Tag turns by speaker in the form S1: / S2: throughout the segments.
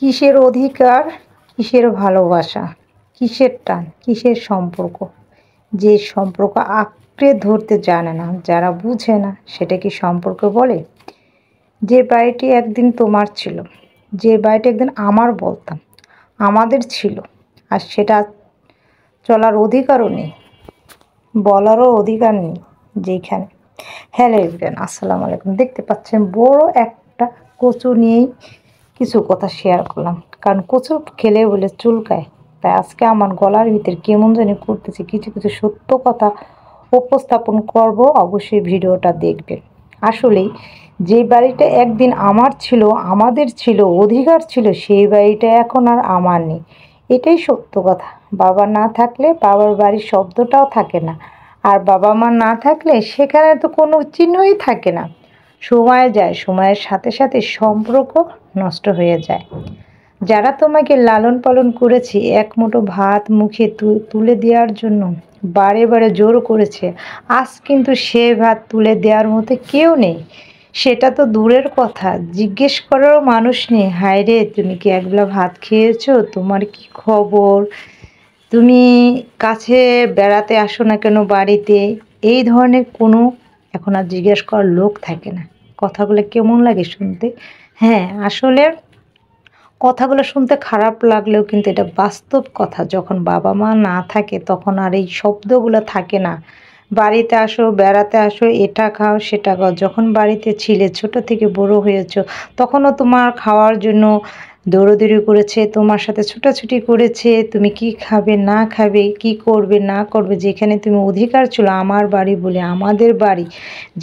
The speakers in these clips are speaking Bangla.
S1: কিসের অধিকার, কিসের ভালোবাসা, কিসের টান, কিসের সম্পর্ক? যে সম্পর্ক আঁকড়ে ধরতে জানে না, যারা বুঝে না, সেটা কি সম্পর্ক বলে? যে বাড়িটি একদিন তোমার ছিল, যে বাড়িটি একদিন আমার বলতাম, আমাদের ছিল, আর সেটা চলার অধিকারও নেই, বলারও অধিকার নেই যেখানে। হ্যালো এভরিওয়ান, আসসালামু আলাইকুম। দেখতে পাচ্ছেন বড় একটা কচু নিয়েই কিছু কথা শেয়ার করলাম, কারণ কচু খেলে বলে চুলকায়। তাই আজকে আমার গলার ভিতর কেমন জানি করতেছে, কিছু কিছু সত্য কথা উপস্থাপন করব। অবশ্যই ভিডিওটা দেখবেন। আসলেই যে বাড়িটা একদিন আমার ছিল, আমাদের ছিল, অধিকার ছিল, সেই বাড়িটা এখন আর আমার নেই। এটাই সত্য কথা। বাবা না থাকলে বাবার বাড়ির শব্দটাও থাকে না, আর বাবা মা না থাকলে সেখানে তো কোনো চিহ্নই থাকে না। সময় যায়, সময়ের সাথে সাথে সম্পর্ক নষ্ট হয়ে যায়। যারা তোমাকে লালন পালন করেছে, এক মুঠো ভাত মুখে তুলে দেওয়ার জন্য বারে বারে জোর করেছে, আজ কিন্তু সে ভাত তুলে দেওয়ার মতো কেউ নেই। সেটা তো দূরের কথা, জিজ্ঞেস করারও মানুষ নেই। হায় রে, তুমি কি একবেলা ভাত খেয়েছো? তোমার কি খবর? তুমি কাছে বেড়াতে আসো না কেন বাড়িতে? এই ধরনের কোনো এখন আর জিজ্ঞেস করার লোক থাকে না। কথাগুলো কেমন লাগে শুনতে? হ্যাঁ, আসলে কথাগুলো শুনতে খারাপ লাগলেও কিন্তু এটা বাস্তব কথা। যখন বাবা মা না থাকে তখন আর এই শব্দগুলো থাকে না। বাড়িতে আসো, বেড়াতে আসো, এটা খাও, সেটা খাও। যখন বাড়িতে ছিলে, ছোট থেকে বড় হয়েছো, তখনও তোমার খাওয়ার জন্য দৌড়াদৌড়ি করেছে, তোমার সাথে ছুটাছুটি করেছে। তুমি কি খাবে না খাবে, কি করবে না করবে, যেখানে তুমি অধিকার ছিল আমার বাড়ি বলে, আমাদের বাড়ি,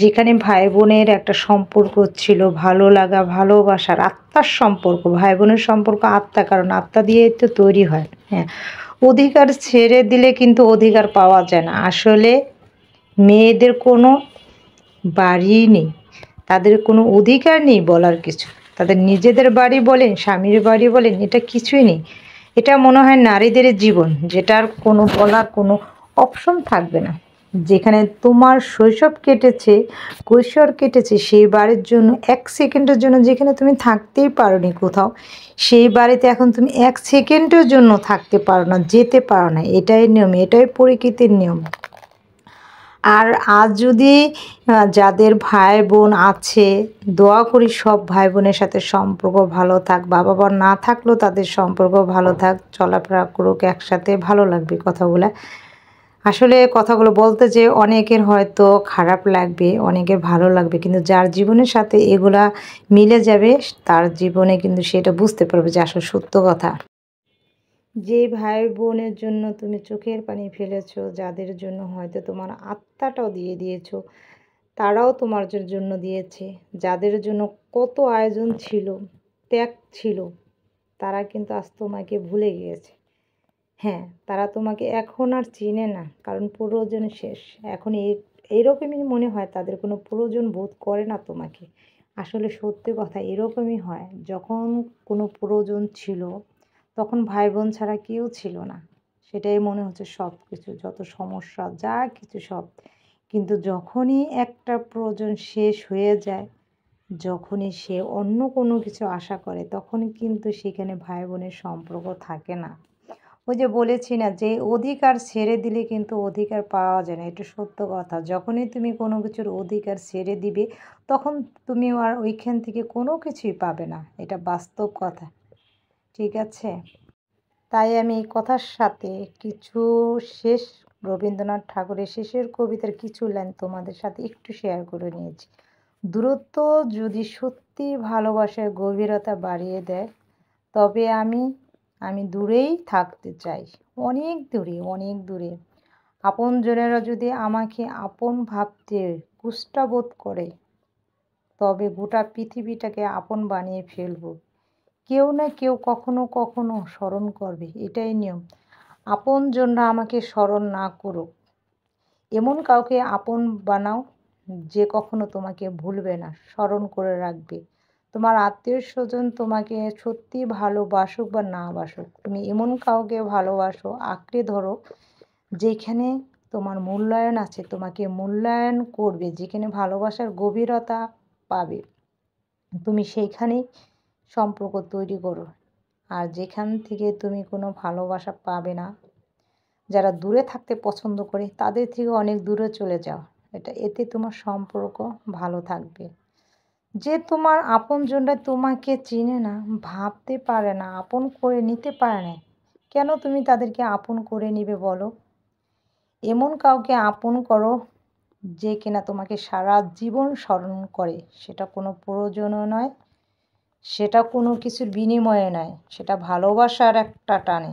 S1: যেখানে ভাই বোনের একটা সম্পর্ক ছিল, ভালো লাগা, ভালোবাসার, আত্মার সম্পর্ক। ভাই বোনের সম্পর্ক আত্মা, কারণ আত্মা দিয়েই তো তৈরি হয়। হ্যাঁ, অধিকার ছেড়ে দিলে কিন্তু অধিকার পাওয়া যায় না। আসলে মেয়েদের কোনো বাড়ি নেই, তাদের কোনো অধিকার নেই বলার কিছু। তাদের নিজেদের বাড়ি বলেন, স্বামীর বাড়ি বলেন, এটা কিছুই নেই। এটা মনে হয় নারীদের জীবন, যেটার কোনো বলার কোনো অপশন থাকবে না। যেখানে তোমার শৈশব কেটেছে, কৈশোর কেটেছে, সেই বাড়ির জন্য এক সেকেন্ডের জন্য যেখানে তুমি থাকতেই পারোনি কোথাও, সেই বাড়িতে এখন তুমি এক সেকেন্ডের জন্য থাকতে পারো না, যেতে পারো না। এটাই নিয়ম, এটাই প্রকৃতির নিয়ম। আর আজ যদি যাদের ভাই বোন আছে, দোয়া করি সব ভাই বোনের সাথে সম্পর্ক ভালো থাক। বাবা মা না থাকলেও তাদের সম্পর্ক ভালো থাক, চলাফেরা করুক একসাথে, ভালো লাগবে কথাগুলো। আসলে কথাগুলো বলতে যে অনেকের হয়তো খারাপ লাগবে, অনেকের ভালো লাগবে, কিন্তু যার জীবনের সাথে এগুলা মিলে যাবে, তার জীবনে কিন্তু সেটা বুঝতে পারবে যে আসলে সত্য কথা। যে ভাই বোনের জন্য তুমি চোখের পানি ফেলেছো, যাদের জন্য হয়তো তোমার আত্মাটাও দিয়ে দিয়েছো, তারাও তোমার জন্য দিয়েছে। যাদের জন্য কত আয়োজন ছিল, ত্যাগ ছিল, তারা কিন্তু আজ তোমাকে ভুলে গিয়েছে। হ্যাঁ, তারা তোমাকে এখন আর চিনে না, কারণ প্রয়োজন শেষ। এখন এরকমই মনে হয়, তাদের কোনো প্রয়োজন বোধ করে না তোমাকে। আসলে সত্যি কথা এরকমই হয়, যখন কোনো প্রয়োজন ছিল তখন ভাই বোন ছাড়া কেউ ছিল না। সেটাই মনে হচ্ছে সব কিছু, যত সমস্যা যা কিছু সব। কিন্তু যখনই একটা প্রয়োজন শেষ হয়ে যায়, যখনই সে অন্য কোনো কিছু আশা করে, তখনই কিন্তু সেখানে ভাই বোনের সম্পর্ক থাকে না। ওই যে বলেছি না, যে অধিকার ছেড়ে দিলে কিন্তু অধিকার পাওয়া যায় না, এটা সত্য কথা। যখনই তুমি কোনো কিছুর অধিকার ছেড়ে দিবে, তখন তুমি আর ওইখান থেকে কোনো কিছুই পাবে না, এটা বাস্তব কথা। ঠিক আছে, তাই আমি এই কথার সাথে কিছু শেষ, রবীন্দ্রনাথ ঠাকুরের শেষের কবিতার কিছু লাইন তোমাদের সাথে একটু শেয়ার করে নিয়েছি। দূরত্ব যদি সত্যি ভালোবাসার গভীরতা বাড়িয়ে দেয়, তবে আমি দূরেই থাকতে চাই, অনেক দূরে, অনেক দূরে। আপনজনেরা যদি আমাকে আপন ভাবতে কুষ্ঠাবোধ করে, তবে গোটা পৃথিবীটাকে আপন বানিয়ে ফেলবো। কেউ না কেউ কখনো কখনো স্মরণ করবে, এটাই নিয়ম। আপনজনরা আমাকে স্মরণ না করুক, এমন কাউকে আপন বানাও যে কখনো তোমাকে ভুলবে না, স্মরণ করে রাখবে। তোমার আত্মীয় স্বজন তোমাকে সত্যি ভালোবাসুক বা না বাসুক, তুমি এমন কাউকে ভালোবাসো, আঁকড়ে ধরো, যেখানে তোমার মূল্যায়ন আছে, তোমাকে মূল্যায়ন করবে, যেখানে ভালোবাসার গভীরতা পাবে, তুমি সেইখানেই সম্পর্ক তৈরি করো। আর যেখান থেকে তুমি কোনো ভালোবাসা পাবে না, যারা দূরে থাকতে পছন্দ করে তাদের থেকে অনেক দূরে চলে যাও। এতে তোমার সম্পর্ক ভালো থাকবে। যে তোমার আপনজনরা তোমাকে চিনে না, ভাবতে পারে না, আপন করে নিতে পারে না, কেন তুমি তাদেরকে আপন করে নিবে বলো? এমন কাউকে আপন করো যে কিনা তোমাকে সারা জীবন স্মরণ করে। সেটা কোনো প্রয়োজনও নয়, সেটা কোনো কিছুর বিনিময়ে নয়, সেটা ভালোবাসার একটা টানে।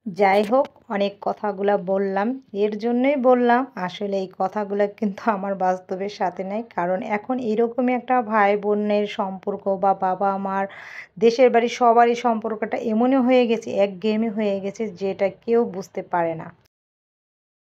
S1: যাই হোক, অনেক কথাগুলা বললাম, এর জন্যই বললাম আসলে এই কথাগুলো কিন্তু আমার বাস্তবের সাথে নেই। কারণ এখন এরকমই একটা ভাই বোনের সম্পর্ক বা বাবা মার, দেশের বাড়ি সবারই সম্পর্কটা এমনই হয়ে গেছে, একঘেয়েমি হয়ে গেছে, যেটা কেউ বুঝতে পারে না।